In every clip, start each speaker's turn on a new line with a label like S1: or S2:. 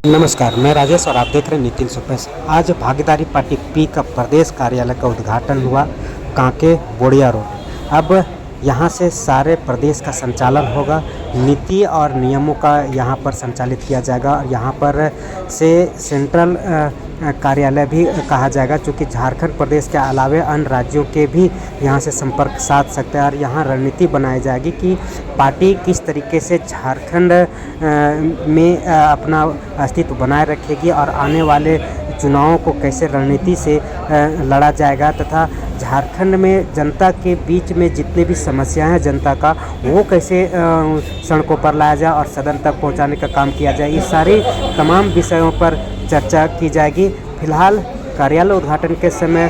S1: नमस्कार, मैं राजेश और आप देख रहे हैं नितिन सुपेश। आज भागीदारी पार्टी पी का प्रदेश कार्यालय का उद्घाटन हुआ कांके बोड़िया रोड। अब यहाँ से सारे प्रदेश का संचालन होगा, नीति और नियमों का यहाँ पर संचालित किया जाएगा और यहाँ पर से सेंट्रल कार्यालय भी कहा जाएगा, क्योंकि झारखंड प्रदेश के अलावे अन्य राज्यों के भी यहाँ से संपर्क साध सकते हैं और यहाँ रणनीति बनाई जाएगी कि पार्टी किस तरीके से झारखंड में अपना अस्तित्व बनाए रखेगी और आने वाले चुनावों को कैसे रणनीति से लड़ा जाएगा, तथा झारखंड में जनता के बीच में जितनी भी समस्याएं हैं जनता का, वो कैसे सड़कों पर लाया जाए और सदन तक पहुंचाने का काम किया जाए। इस सारी तमाम विषयों पर चर्चा की जाएगी। फिलहाल कार्यालय उद्घाटन के समय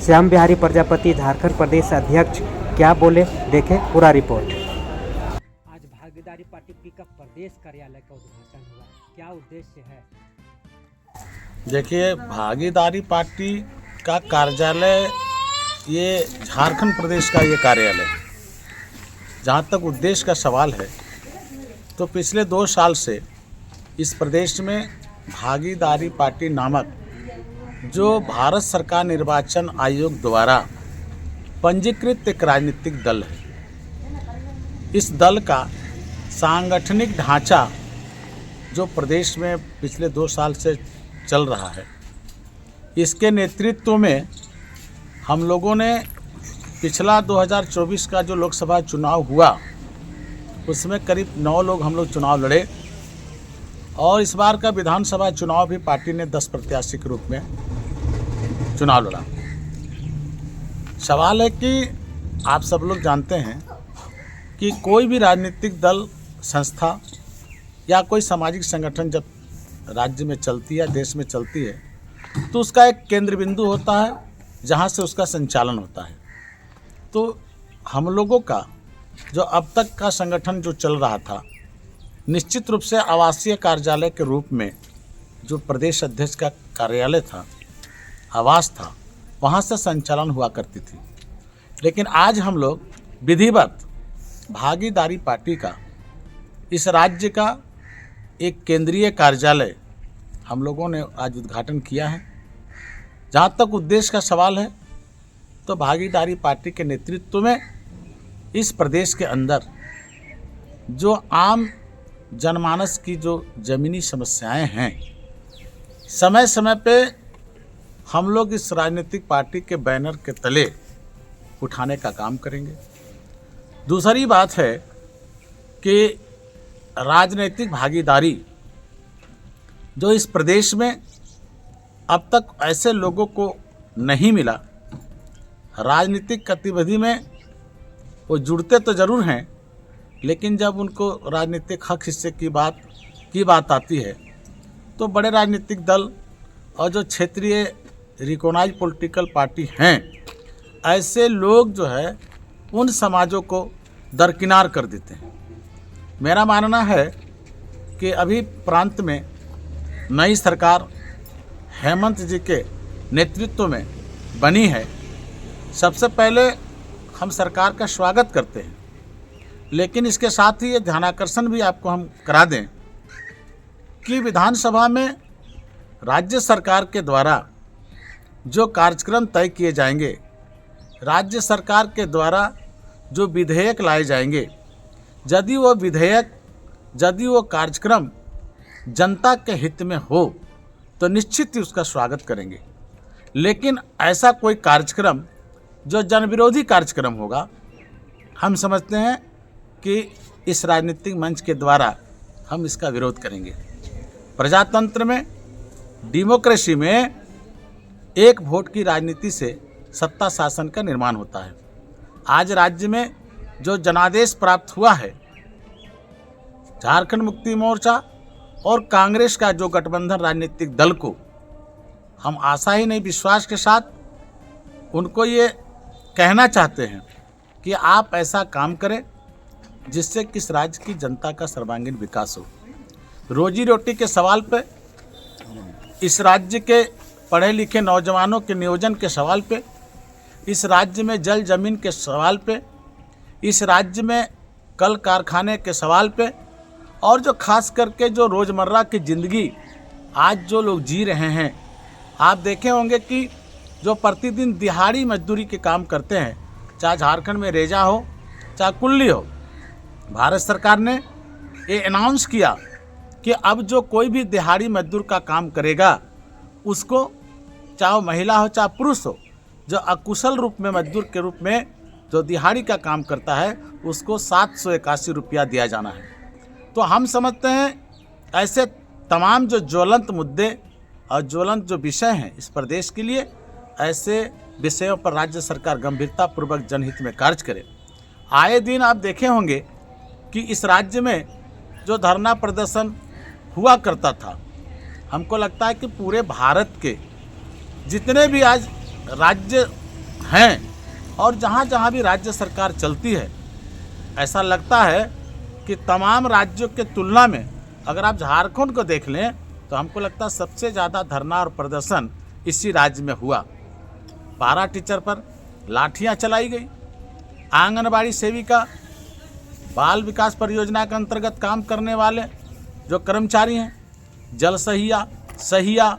S1: श्याम बिहारी प्रजापति झारखंड प्रदेश अध्यक्ष क्या बोले, देखें पूरा रिपोर्ट। आज भागीदारी पार्टी पी का प्रदेश कार्यालय का उद्घाटन हुआ, क्या उद्देश्य है?
S2: देखिए, भागीदारी पार्टी का कार्यालय ये झारखंड प्रदेश का ये कार्यालय, जहाँ तक उद्देश्य का सवाल है तो पिछले 2 साल से इस प्रदेश में भागीदारी पार्टी नामक जो भारत सरकार निर्वाचन आयोग द्वारा पंजीकृत एक राजनीतिक दल है, इस दल का सांगठनिक ढांचा जो प्रदेश में पिछले 2 साल से चल रहा है, इसके नेतृत्व में हम लोगों ने पिछला 2024 का जो लोकसभा चुनाव हुआ उसमें करीब 9 लोग हम लोग चुनाव लड़े और इस बार का विधानसभा चुनाव भी पार्टी ने 10 प्रत्याशी के रूप में चुनाव लड़ा। सवाल है कि आप सब लोग जानते हैं कि कोई भी राजनीतिक दल, संस्था या कोई सामाजिक संगठन जब राज्य में चलती है, देश में चलती है, तो उसका एक केंद्र बिंदु होता है जहाँ से उसका संचालन होता है। तो हम लोगों का जो अब तक का संगठन जो चल रहा था, निश्चित रूप से आवासीय कार्यालय के रूप में जो प्रदेश अध्यक्ष का कार्यालय था, आवास था, वहाँ से संचालन हुआ करती थी। लेकिन आज हम लोग विधिवत भागीदारी पार्टी का इस राज्य का एक केंद्रीय कार्यालय हम लोगों ने आज उद्घाटन किया है। जहाँ तक उद्देश्य का सवाल है तो भागीदारी पार्टी के नेतृत्व में इस प्रदेश के अंदर जो आम जनमानस की जो ज़मीनी समस्याएं हैं, समय समय पे हम लोग इस राजनीतिक पार्टी के बैनर के तले उठाने का काम करेंगे। दूसरी बात है कि राजनीतिक भागीदारी जो इस प्रदेश में अब तक ऐसे लोगों को नहीं मिला, राजनीतिक गतिविधि में वो जुड़ते तो ज़रूर हैं, लेकिन जब उनको राजनीतिक हक हिस्से की बात आती है तो बड़े राजनीतिक दल और जो क्षेत्रीय रिकॉग्नाइज्ड पॉलिटिकल पार्टी हैं, ऐसे लोग जो है उन समाजों को दरकिनार कर देते हैं। मेरा मानना है कि अभी प्रांत में नई सरकार हेमंत जी के नेतृत्व में बनी है। सबसे पहले हम सरकार का स्वागत करते हैं, लेकिन इसके साथ ही ये ध्यानाकर्षण भी आपको हम करा दें कि विधानसभा में राज्य सरकार के द्वारा जो कार्यक्रम तय किए जाएंगे, राज्य सरकार के द्वारा जो विधेयक लाए जाएंगे, यदि वो कार्यक्रम जनता के हित में हो तो निश्चित ही उसका स्वागत करेंगे। लेकिन ऐसा कोई कार्यक्रम जो जनविरोधी कार्यक्रम होगा, हम समझते हैं कि इस राजनीतिक मंच के द्वारा हम इसका विरोध करेंगे। प्रजातंत्र में, डेमोक्रेसी में एक वोट की राजनीति से सत्ता शासन का निर्माण होता है। आज राज्य में जो जनादेश प्राप्त हुआ है, झारखंड मुक्ति मोर्चा और कांग्रेस का जो गठबंधन राजनीतिक दल को हम आशा ही नहीं विश्वास के साथ उनको ये कहना चाहते हैं कि आप ऐसा काम करें जिससे किस राज्य की जनता का सर्वांगीण विकास हो। रोजी रोटी के सवाल पे, इस राज्य के पढ़े लिखे नौजवानों के नियोजन के सवाल पे, इस राज्य में जल जमीन के सवाल पे, इस राज्य में कल कारखाने के सवाल पे और जो खास करके जो रोज़मर्रा की ज़िंदगी आज जो लोग जी रहे हैं, आप देखे होंगे कि जो प्रतिदिन दिहाड़ी मजदूरी के काम करते हैं, चाहे झारखंड में रेजा हो चाहे कुल्ली हो, भारत सरकार ने ये अनाउंस किया कि अब जो कोई भी दिहाड़ी मजदूर का काम करेगा उसको, चाहे वो महिला हो चाहे पुरुष हो, जो अकुशल रूप में मजदूर के रूप में जो दिहाड़ी का काम करता है उसको 781 रुपया दिया जाना है। तो हम समझते हैं ऐसे तमाम जो ज्वलंत मुद्दे और ज्वलंत जो विषय हैं इस प्रदेश के लिए, ऐसे विषयों पर राज्य सरकार गंभीरतापूर्वक जनहित में कार्य करे। आए दिन आप देखे होंगे कि इस राज्य में जो धरना प्रदर्शन हुआ करता था, हमको लगता है कि पूरे भारत के जितने भी आज राज्य हैं और जहाँ जहाँ भी राज्य सरकार चलती है, ऐसा लगता है कि तमाम राज्यों के तुलना में अगर आप झारखंड को देख लें तो हमको लगता है सबसे ज़्यादा धरना और प्रदर्शन इसी राज्य में हुआ। पारा टीचर पर लाठियाँ चलाई गई, आंगनबाड़ी सेविका, बाल विकास परियोजना के अंतर्गत काम करने वाले जो कर्मचारी हैं, जल सहिया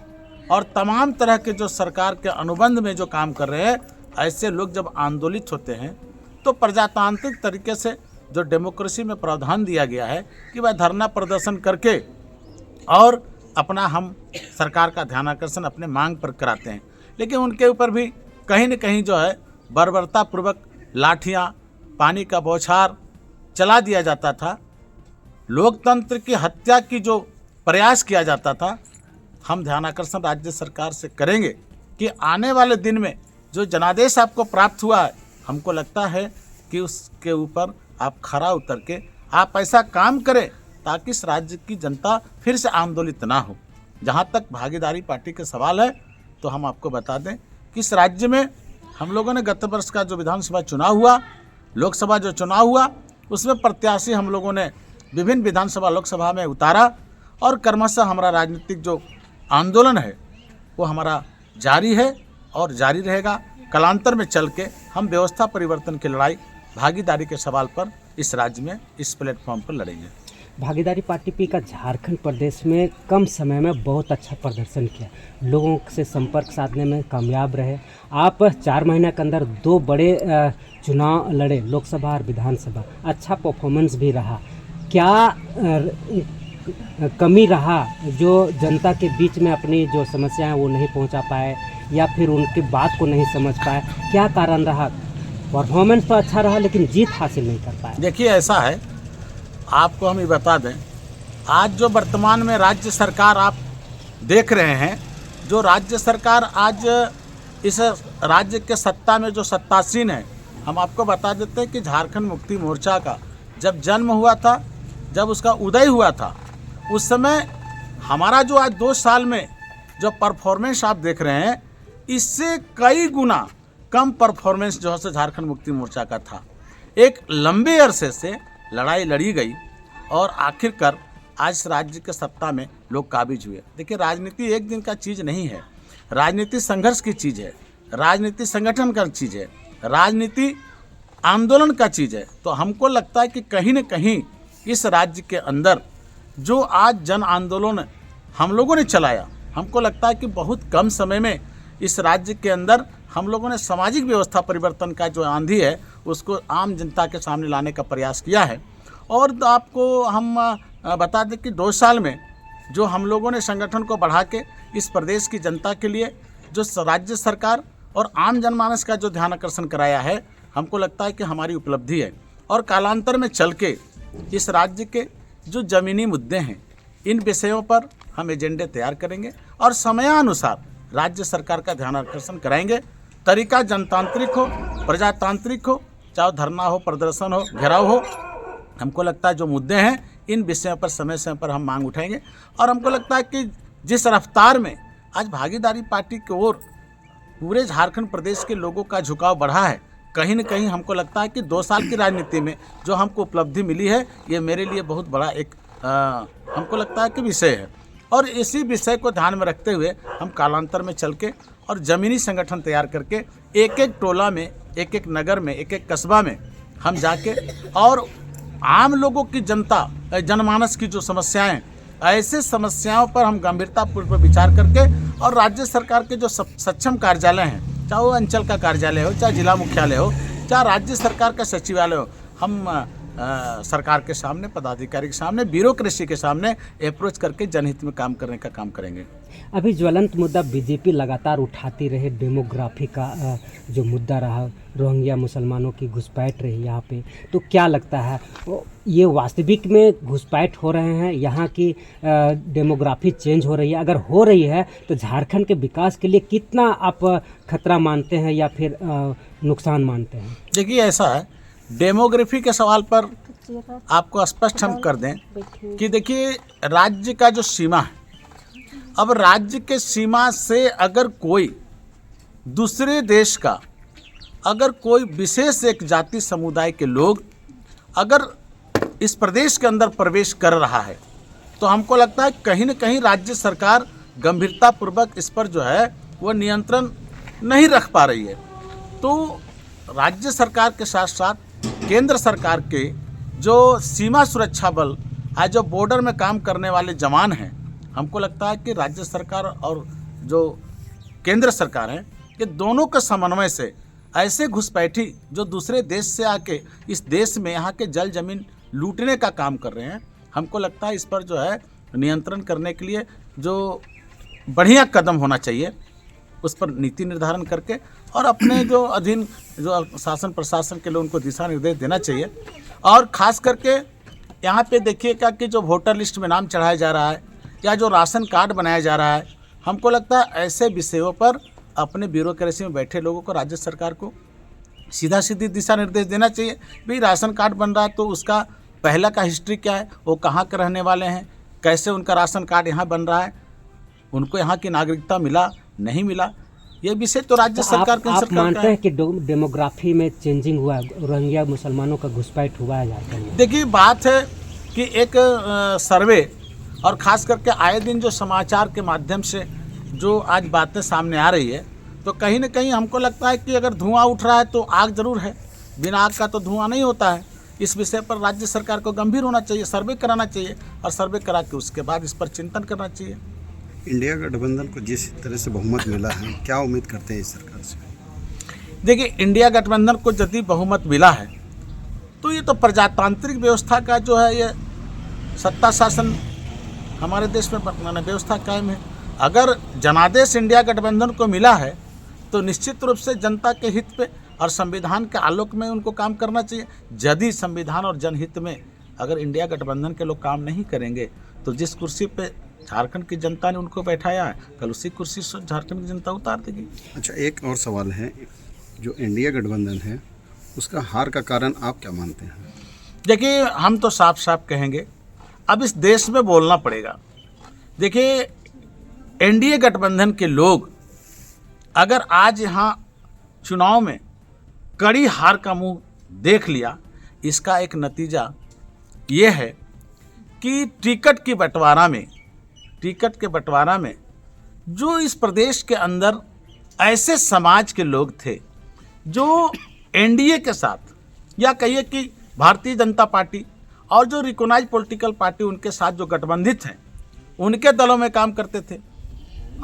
S2: और तमाम तरह के जो सरकार के अनुबंध में जो काम कर रहे हैं, ऐसे लोग जब आंदोलित होते हैं तो प्रजातांत्रिक तरीके से जो डेमोक्रेसी में प्रावधान दिया गया है कि वह धरना प्रदर्शन करके और अपना हम सरकार का ध्यान आकर्षण अपने मांग पर कराते हैं, लेकिन उनके ऊपर भी कहीं न कहीं जो है बर्बरतापूर्वक लाठियाँ, पानी का बौछार चला दिया जाता था। लोकतंत्र की हत्या की जो प्रयास किया जाता था। हम ध्यान आकर्षण राज्य सरकार से करेंगे कि आने वाले दिन में जो जनादेश आपको प्राप्त हुआ है, हमको लगता है कि उसके ऊपर आप खरा उतर के आप ऐसा काम करें ताकि इस राज्य की जनता फिर से आंदोलित ना हो। जहाँ तक भागीदारी पार्टी के सवाल है तो हम आपको बता दें कि इस राज्य में हम लोगों ने गत वर्ष का जो विधानसभा चुनाव हुआ, लोकसभा जो चुनाव हुआ, उसमें प्रत्याशी हम लोगों ने विभिन्न विधानसभा लोकसभा में उतारा और क्रमशः हमारा राजनीतिक जो आंदोलन है वो हमारा जारी है और जारी रहेगा। कालांतर में चल के हम व्यवस्था परिवर्तन की लड़ाई भागीदारी के सवाल पर इस राज्य में इस प्लेटफॉर्म पर लड़ेंगे।
S1: भागीदारी पार्टी पी का झारखंड प्रदेश में कम समय में बहुत अच्छा प्रदर्शन किया, लोगों से संपर्क साधने में कामयाब रहे। आप 4 महीने के अंदर 2 बड़े चुनाव लड़े, लोकसभा और विधानसभा, अच्छा परफॉर्मेंस भी रहा। क्या कमी रहा जो जनता के बीच में अपनी जो समस्याएं वो नहीं पहुंचा पाए या फिर उनकी बात को नहीं समझ पाए? क्या कारण रहा? परफॉर्मेंस तो अच्छा रहा लेकिन जीत हासिल नहीं कर पाए।
S2: देखिए, ऐसा है, आपको हम ये बता दें, आज जो वर्तमान में राज्य सरकार आप देख रहे हैं, जो राज्य सरकार आज इस राज्य के सत्ता में जो सत्तासीन है, हम आपको बता देते हैं कि झारखंड मुक्ति मोर्चा का जब जन्म हुआ था, जब उसका उदय हुआ था, उस समय हमारा जो आज 2 साल में जो परफॉर्मेंस आप देख रहे हैं, इससे कई गुना कम परफॉर्मेंस जो है झारखंड मुक्ति मोर्चा का था। एक लंबे अरसे से लड़ाई लड़ी गई और आखिरकार आज राज्य के सत्ता में लोग काबिज हुए। देखिए, राजनीति एक दिन का चीज़ नहीं है, राजनीति संघर्ष की चीज़ है, राजनीति संगठन का चीज़ है, राजनीति आंदोलन का चीज़ है। तो हमको लगता है कि कहीं न कहीं इस राज्य के अंदर जो आज जन आंदोलन हम लोगों ने चलाया, हमको लगता है कि बहुत कम समय में इस राज्य के अंदर हम लोगों ने सामाजिक व्यवस्था परिवर्तन का जो आंधी है उसको आम जनता के सामने लाने का प्रयास किया है। और आपको हम बता दें कि 2 साल में जो हम लोगों ने संगठन को बढ़ा के इस प्रदेश की जनता के लिए जो राज्य सरकार और आम जनमानस का जो ध्यान आकर्षण कराया है, हमको लगता है कि हमारी उपलब्धि है। और कालांतर में चल के इस राज्य के जो ज़मीनी मुद्दे हैं, इन विषयों पर हम एजेंडे तैयार करेंगे और समयानुसार राज्य सरकार का ध्यान आकर्षण कराएंगे। तरीका जनतांत्रिक हो, प्रजातांत्रिक हो, चाहे धरना हो, प्रदर्शन हो, घेराव हो, हमको लगता है जो मुद्दे हैं इन विषयों पर समय समय पर हम मांग उठाएंगे। और हमको लगता है कि जिस रफ्तार में आज भागीदारी पार्टी की ओर पूरे झारखंड प्रदेश के लोगों का झुकाव बढ़ा है, कहीं न कहीं हमको लगता है कि 2 साल की राजनीति में जो हमको उपलब्धि मिली है, ये मेरे लिए बहुत बड़ा एक हमको लगता है कि विषय है। और इसी विषय को ध्यान में रखते हुए हम कालांतर में चल के और ज़मीनी संगठन तैयार करके एक-एक टोला में, एक-एक नगर में, एक-एक कस्बा में हम जाके और आम लोगों की जनमानस की जो समस्याएं ऐसे समस्याओं पर हम गंभीरतापूर्वक विचार करके और राज्य सरकार के जो सक्षम कार्यालय हैं, चाहे वो अंचल का कार्यालय हो, चाहे जिला मुख्यालय हो, चाहे राज्य सरकार का सचिवालय हो, हम सरकार के सामने, पदाधिकारी के सामने, ब्यूरोक्रेसी के सामने अप्रोच करके जनहित में काम करने का काम करेंगे।
S1: अभी ज्वलंत मुद्दा बीजेपी लगातार उठाती रहे, डेमोग्राफी का जो मुद्दा रहा, रोहिंग्या मुसलमानों की घुसपैठ रही यहाँ पे, तो क्या लगता है ये वास्तविक में घुसपैठ हो रहे हैं, यहाँ की डेमोग्राफी चेंज हो रही है? अगर हो रही है तो झारखंड के विकास के लिए कितना आप खतरा मानते हैं या फिर नुकसान मानते हैं?
S2: देखिए, ऐसा है, डेमोग्राफी के सवाल पर आपको स्पष्ट हम कर दें कि देखिए, राज्य का जो सीमा है, अब राज्य के सीमा से अगर कोई दूसरे देश का, अगर कोई विशेष एक जाति समुदाय के लोग अगर इस प्रदेश के अंदर प्रवेश कर रहा है, तो हमको लगता है कहीं न कहीं राज्य सरकार गंभीरतापूर्वक इस पर जो है वो नियंत्रण नहीं रख पा रही है। तो राज्य सरकार के साथ साथ केंद्र सरकार के जो सीमा सुरक्षा बल आज जो बॉर्डर में काम करने वाले जवान हैं, हमको लगता है कि राज्य सरकार और जो केंद्र सरकार है, ये दोनों के समन्वय से ऐसे घुसपैठी जो दूसरे देश से आके इस देश में यहाँ के जल जमीन लूटने का काम कर रहे हैं, हमको लगता है इस पर जो है नियंत्रण करने के लिए जो बढ़िया कदम होना चाहिए, उस पर नीति निर्धारण करके और अपने जो अधीन जो शासन प्रशासन के लोग उनको दिशा निर्देश देना चाहिए। और ख़ास करके यहाँ पे देखिएगा कि जो वोटर लिस्ट में नाम चढ़ाया जा रहा है या जो राशन कार्ड बनाया जा रहा है, हमको लगता है ऐसे विषयों पर अपने ब्यूरोक्रेसी में बैठे लोगों को, राज्य सरकार को सीधा सीधी दिशा निर्देश देना चाहिए। भाई राशन कार्ड बन रहा है तो उसका पहला का हिस्ट्री क्या है, वो कहाँ के रहने वाले हैं, कैसे उनका राशन कार्ड यहाँ बन रहा है, उनको यहाँ की नागरिकता मिला नहीं मिला, ये विषय तो राज्य सरकार के
S1: आप मानते हैं कि डेमोग्राफी में चेंजिंग हुआ, रोहिंग्या मुसलमानों का घुसपैठ हुआ है झारखंड में?
S2: देखिए, बात है कि एक सर्वे और ख़ास करके आए दिन जो समाचार के माध्यम से जो आज बातें सामने आ रही है, तो कहीं ना कहीं हमको लगता है कि अगर धुआं उठ रहा है तो आग ज़रूर है, बिना आग का तो धुआं नहीं होता है। इस विषय पर राज्य सरकार को गंभीर होना चाहिए, सर्वे कराना चाहिए और सर्वे करा के उसके बाद इस पर चिंतन करना चाहिए।
S3: इंडिया गठबंधन को जिस तरह से बहुमत मिला है, क्या उम्मीद करते हैं इस सरकार से?
S2: देखिए, इंडिया गठबंधन को यदि बहुमत मिला है तो ये तो प्रजातांत्रिक व्यवस्था का जो है ये सत्ता शासन हमारे देश में व्यवस्था कायम है। अगर जनादेश इंडिया गठबंधन को मिला है तो निश्चित रूप से जनता के हित पे और संविधान के आलोक में उनको काम करना चाहिए। यदि संविधान और जनहित में अगर इंडिया गठबंधन के लोग काम नहीं करेंगे तो जिस कुर्सी पे झारखंड की जनता ने उनको बैठाया है, कल उसी कुर्सी से झारखंड की जनता उतार देगी।
S3: अच्छा, एक और सवाल है, जो इंडिया गठबंधन है उसका हार का कारण आप क्या मानते हैं?
S2: देखिए, हम तो साफ साफ कहेंगे, अब इस देश में बोलना पड़ेगा। देखिए, एनडीए गठबंधन के लोग अगर आज यहाँ चुनाव में कड़ी हार का मुंह देख लिया, इसका एक नतीजा ये है कि टिकट के बंटवारा में जो इस प्रदेश के अंदर ऐसे समाज के लोग थे जो एनडीए के साथ या कहिए कि भारतीय जनता पार्टी और जो रिकॉग्नाइज पॉलिटिकल पार्टी उनके साथ जो गठबंधित हैं, उनके दलों में काम करते थे,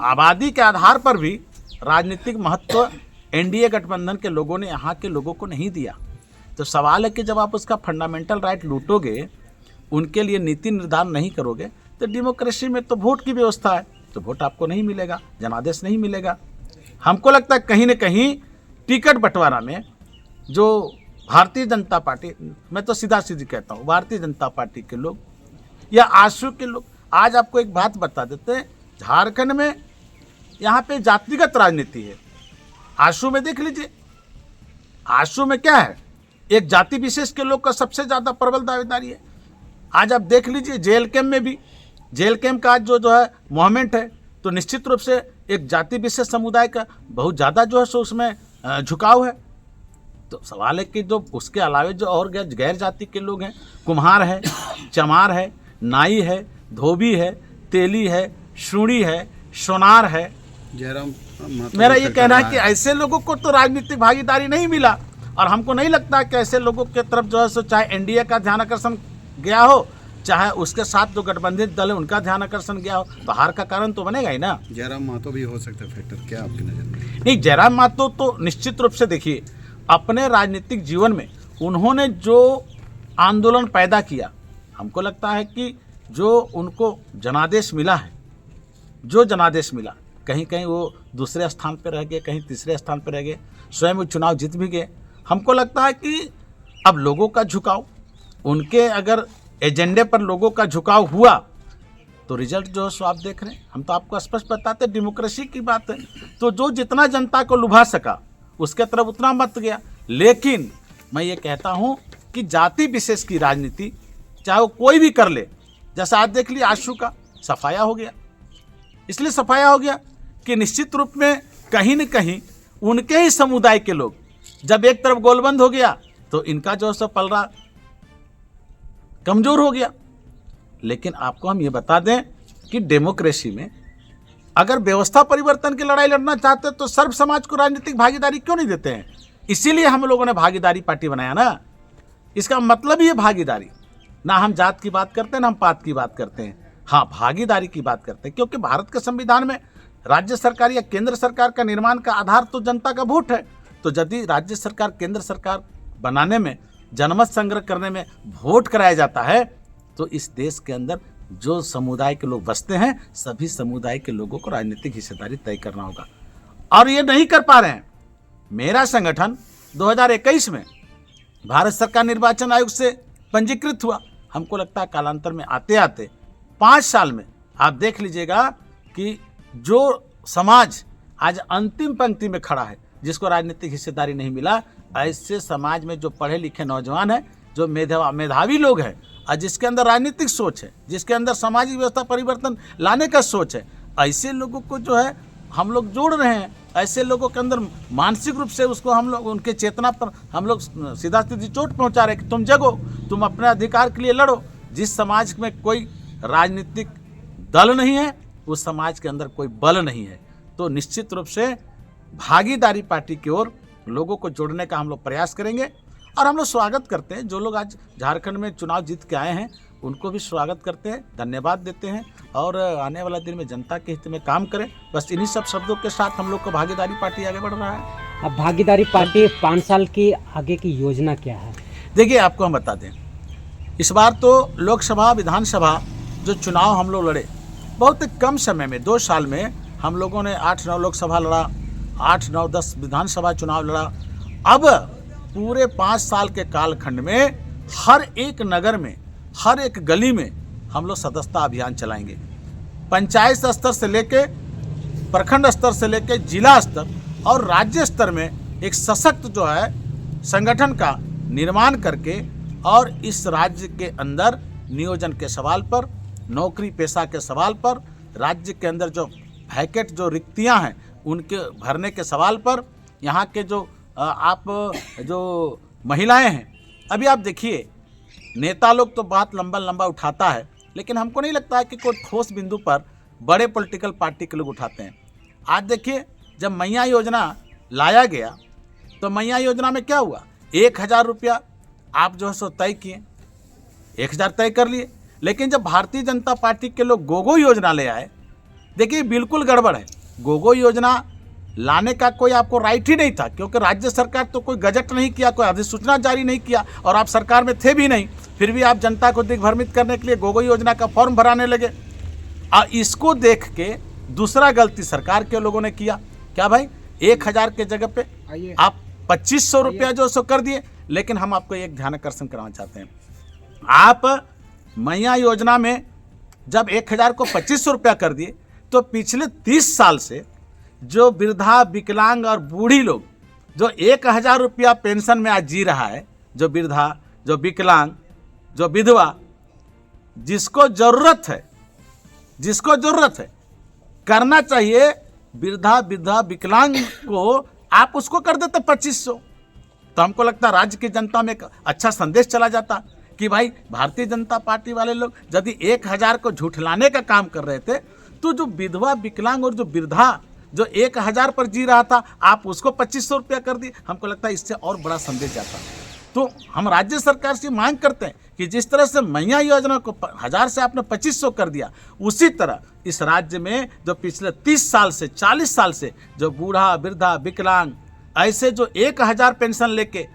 S2: आबादी के आधार पर भी राजनीतिक महत्व एनडीए गठबंधन के लोगों ने यहाँ के लोगों को नहीं दिया। तो सवाल है कि जब आप उसका फंडामेंटल राइट लूटोगे, उनके लिए नीति निर्धारण नहीं करोगे, तो डेमोक्रेसी में तो वोट की व्यवस्था है, तो वोट आपको नहीं मिलेगा, जनादेश नहीं मिलेगा। हमको लगता है कहीं न कहीं टिकट बंटवारा में जो भारतीय जनता पार्टी, मैं तो सीधा सीधी कहता हूँ, भारतीय जनता पार्टी के लोग या आशू के लोग, आज आपको एक बात बता देते हैं, झारखंड में यहाँ पे जातिगत राजनीति है। आशू में देख लीजिए, आशू में क्या है, एक जाति विशेष के लोग का सबसे ज़्यादा प्रबल दावेदारी है। आज आप देख लीजिए जेल कैम्प में भी, जेल कैम्प का जो है मूवमेंट है, तो निश्चित रूप से एक जाति विशेष समुदाय का बहुत ज़्यादा जो है सो उसमें झुकाव है। तो सवाल है कि जो उसके अलावा जो और गैर जाति के लोग हैं, कुम्हार है, चमार है, नाई है, धोबी है, तेली है, शुणी है, सोनार है, मेरा ये कहना है कि ऐसे लोगों को तो राजनीतिक भागीदारी नहीं मिला। और हमको नहीं लगता कि ऐसे लोगों के तरफ जो है सो चाहे एनडीए का ध्यान आकर्षण गया हो चाहे उसके साथ जो गठबंधन दल है उनका ध्यान आकर्षण गया हो, तो हार का कारण तो बनेगा ही ना।
S3: जयराम महतो भी हो सकता है फैक्टर, क्या आपकी नज़र में?
S2: नहीं, जयराम महतो तो निश्चित रूप से देखिए अपने राजनीतिक जीवन में उन्होंने जो आंदोलन पैदा किया, हमको लगता है कि जो उनको जनादेश मिला है, जो जनादेश मिला, कहीं कहीं वो दूसरे स्थान पर रह गए, कहीं तीसरे स्थान पर रह गए, स्वयं वो चुनाव जीत भी गए। हमको लगता है कि अब लोगों का झुकाव, उनके अगर एजेंडे पर लोगों का झुकाव हुआ तो रिजल्ट जो है सो आप देख रहे हैं। हम तो आपको स्पष्ट बताते, डेमोक्रेसी की बात है, तो जो जितना जनता को लुभा सका उसके तरफ उतना मत गया। लेकिन मैं ये कहता हूँ कि जाति विशेष की राजनीति चाहे वो कोई भी कर ले, जैसा आज देख लिया आशु का सफाया हो गया, इसलिए सफाया हो गया कि निश्चित रूप में कहीं न कहीं उनके ही समुदाय के लोग, जब एक तरफ गोलबंद हो गया तो इनका जो है पलड़ा कमजोर हो गया। लेकिन आपको हम ये बता दें कि डेमोक्रेसी में अगर व्यवस्था परिवर्तन की लड़ाई लड़ना चाहते तो सर्व समाज को राजनीतिक भागीदारी क्यों नहीं देते हैं? इसीलिए हम लोगों ने भागीदारी पार्टी बनाया ना। इसका मतलब ही है भागीदारी, ना हम जात की बात करते हैं ना हम पात की बात करते हैं, हाँ भागीदारी की बात करते हैं। क्योंकि भारत के संविधान में राज्य सरकार या केंद्र सरकार का निर्माण का आधार तो जनता का वोट है। तो यदि राज्य सरकार केंद्र सरकार बनाने में, जनमत संग्रह करने में वोट कराया जाता है तो इस देश के अंदर जो समुदाय के लोग बसते हैं सभी समुदाय के लोगों को राजनीतिक हिस्सेदारी तय करना होगा, और ये नहीं कर पा रहे हैं। मेरा संगठन 2021 में भारत सरकार निर्वाचन आयोग से पंजीकृत हुआ। हमको लगता है कालांतर में आते आते 5 साल में आप देख लीजिएगा कि जो समाज आज अंतिम पंक्ति में खड़ा है, जिसको राजनीतिक हिस्सेदारी नहीं मिला, ऐसे समाज में जो पढ़े लिखे नौजवान हैं, जो मेधावी लोग हैं और जिसके अंदर राजनीतिक सोच है, जिसके अंदर सामाजिक व्यवस्था परिवर्तन लाने का सोच है, ऐसे लोगों को जो है हम लोग जोड़ रहे हैं। ऐसे लोगों के अंदर मानसिक रूप से उसको हम लोग, उनके चेतना पर हम लोग सीधा सीधी चोट पहुंचा रहे हैं कि तुम जगो, तुम अपने अधिकार के लिए लड़ो। जिस समाज में कोई राजनीतिक दल नहीं है उस समाज के अंदर कोई बल नहीं है। तो निश्चित रूप से भागीदारी पार्टी की ओर लोगों को जोड़ने का हम लोग प्रयास करेंगे, और हम लोग स्वागत करते हैं जो लोग आज झारखंड में चुनाव जीत के आए हैं उनको भी स्वागत करते हैं, धन्यवाद देते हैं, और आने वाला दिन में जनता के हित में काम करें। बस इन्हीं सब शब्दों के साथ हम लोग को भागीदारी पार्टी आगे बढ़ रहा है।
S1: अब भागीदारी पार्टी 5 साल की आगे की योजना क्या है?
S2: देखिए आपको हम बता दें, इस बार तो लोकसभा विधानसभा जो चुनाव हम लोग लड़े, बहुत कम समय में 2 साल में हम लोगों ने 8-9 लोकसभा लड़ा, 8-9-10 विधानसभा चुनाव लड़ा। अब पूरे 5 साल के कालखंड में हर एक नगर में, हर एक गली में हम लोग सदस्यता अभियान चलाएंगे। पंचायत स्तर से लेके, प्रखंड स्तर से लेके जिला स्तर और राज्य स्तर में एक सशक्त जो है संगठन का निर्माण करके, और इस राज्य के अंदर नियोजन के सवाल पर, नौकरी पेशा के सवाल पर, राज्य के अंदर जो वैकेंट जो रिक्तियां हैं उनके भरने के सवाल पर, यहाँ के जो आप जो महिलाएं हैं, अभी आप देखिए नेता लोग तो बात लंबा लंबा उठाता है, लेकिन हमको नहीं लगता है कि कोई ठोस बिंदु पर बड़े पॉलिटिकल पार्टी के लोग उठाते हैं। आज देखिए जब मैया योजना लाया गया तो मैया योजना में क्या हुआ, 1000 रुपया आप जो है सो तय किए, 1000 तय कर लिए, लेकिन जब भारतीय जनता पार्टी के लोग गोगो योजना ले आए, देखिए बिल्कुल गड़बड़ है। गोगो योजना लाने का कोई आपको राइट ही नहीं था, क्योंकि राज्य सरकार तो कोई गजट नहीं किया, कोई अधिसूचना जारी नहीं किया, और आप सरकार में थे भी नहीं, फिर भी आप जनता को दिग्भ्रमित करने के लिए गोगो योजना का फॉर्म भराने लगे। और इसको देख के दूसरा गलती सरकार के लोगों ने किया, क्या भाई 1000 के जगह पे आप 2500 रुपया जो सो कर दिए। लेकिन हम आपको एक ध्यान आकर्षण कराना चाहते हैं, आप मैया योजना में जब 1000 को 2500 रुपया कर दिए, तो पिछले 30 साल से जो वृद्धा, विकलांग और बूढ़ी लोग जो 1000 रुपया पेंशन में आज जी रहा है, जो वृद्धा, जो विकलांग, जो विधवा, जिसको जरूरत है करना चाहिए, वृद्धा विकलांग को आप उसको कर देते 2500, तो हमको लगता है राज्य की जनता में एक अच्छा संदेश चला जाता कि भाई भारतीय जनता पार्टी वाले लोग यदि 1000 को झूठलाने का काम कर रहे थे, तो जो विधवा, विकलांग और जो वृद्धा जो 1000 पर जी रहा था, आप उसको 2500 रुपया कर दिए। हमको लगता है इससे और बड़ा संदेश जाता। तो हम राज्य सरकार से मांग करते हैं कि जिस तरह से मैया योजना को 1000 से आपने 2500 कर दिया, उसी तरह इस राज्य में जो पिछले 30 साल से 40 साल से जो बूढ़ा वृद्धा विकलांग ऐसे जो 1000 पेंशन लेके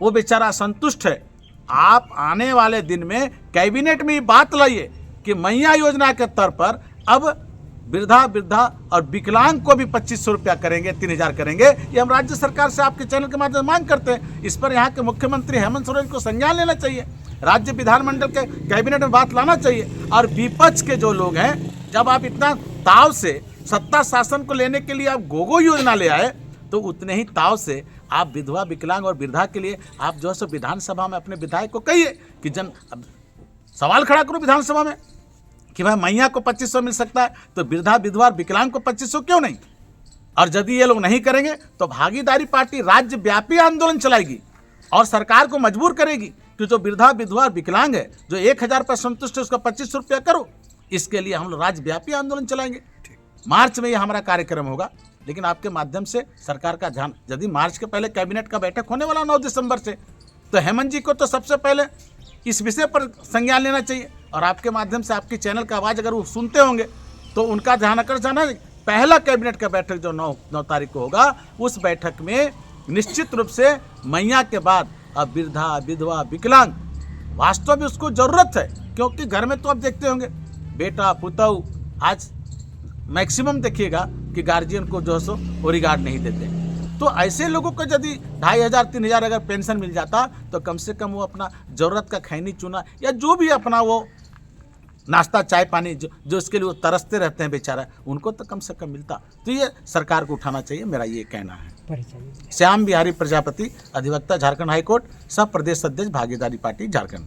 S2: वो बेचारा संतुष्ट है, आप आने वाले दिन में कैबिनेट में ये बात लाइए कि मैया योजना के तौर पर अब वृद्धा और विकलांग को भी 2500 रुपया करेंगे, 3000 करेंगे। ये हम राज्य सरकार से आपके चैनल के माध्यम से मांग करते हैं। इस पर यहाँ के मुख्यमंत्री हेमंत सोरेन को संज्ञान लेना चाहिए, राज्य विधानमंडल के कैबिनेट में बात लाना चाहिए। और विपक्ष के जो लोग हैं, जब आप इतना ताव से सत्ता शासन को लेने के लिए आप गोगो योजना ले आए, तो उतने ही ताव से आप विधवा विकलांग और वृद्धा के लिए आप जो है सो विधानसभा में अपने विधायक को कहिए कि सवाल खड़ा करो विधानसभा में कि भाई मैया को 2500 मिल सकता है, तो वृद्धा विधवा और विकलांग को 2500 क्यों नहीं? और यदि ये लोग नहीं करेंगे तो भागीदारी पार्टी राज्य व्यापी आंदोलन चलाएगी और सरकार को मजबूर करेगी कि जो वृद्धा विधवा और विकलांग है, जो 1000 पर संतुष्ट है, उसका 2500 रुपया करो। इसके लिए हम लोग राज्य व्यापी आंदोलन चलाएंगे। मार्च में ये हमारा कार्यक्रम होगा, लेकिन आपके माध्यम से सरकार का ध्यान, यदि मार्च के पहले कैबिनेट का बैठक होने वाला 9 दिसंबर से, तो हेमंत जी को तो सबसे पहले इस विषय पर संज्ञान लेना चाहिए। और आपके माध्यम से आपके चैनल का आवाज़ अगर वो सुनते होंगे तो उनका ध्यान आकर्षण जाना, पहला कैबिनेट का बैठक जो 9 तारीख को होगा, उस बैठक में निश्चित रूप से मैया के बाद अब वृद्धा विधवा विकलांग वास्तव में उसको ज़रूरत है, क्योंकि घर में तो आप देखते होंगे बेटा पुतौ आज मैक्सिमम देखिएगा कि गार्जियन को जो है सो वो रिगार्ड नहीं देते। तो ऐसे लोगों को यदि 2500 3000 अगर पेंशन मिल जाता तो कम से कम वो अपना ज़रूरत का खैनी चूना या जो भी अपना वो नाश्ता चाय पानी जो इसके लिए वो तरसते रहते हैं बेचारा, उनको तो कम से कम मिलता। तो ये सरकार को उठाना चाहिए, मेरा ये कहना है। श्याम बिहारी प्रजापति, अधिवक्ता, झारखंड हाईकोर्ट, सह प्रदेश अध्यक्ष, भागीदारी पार्टी, झारखंड।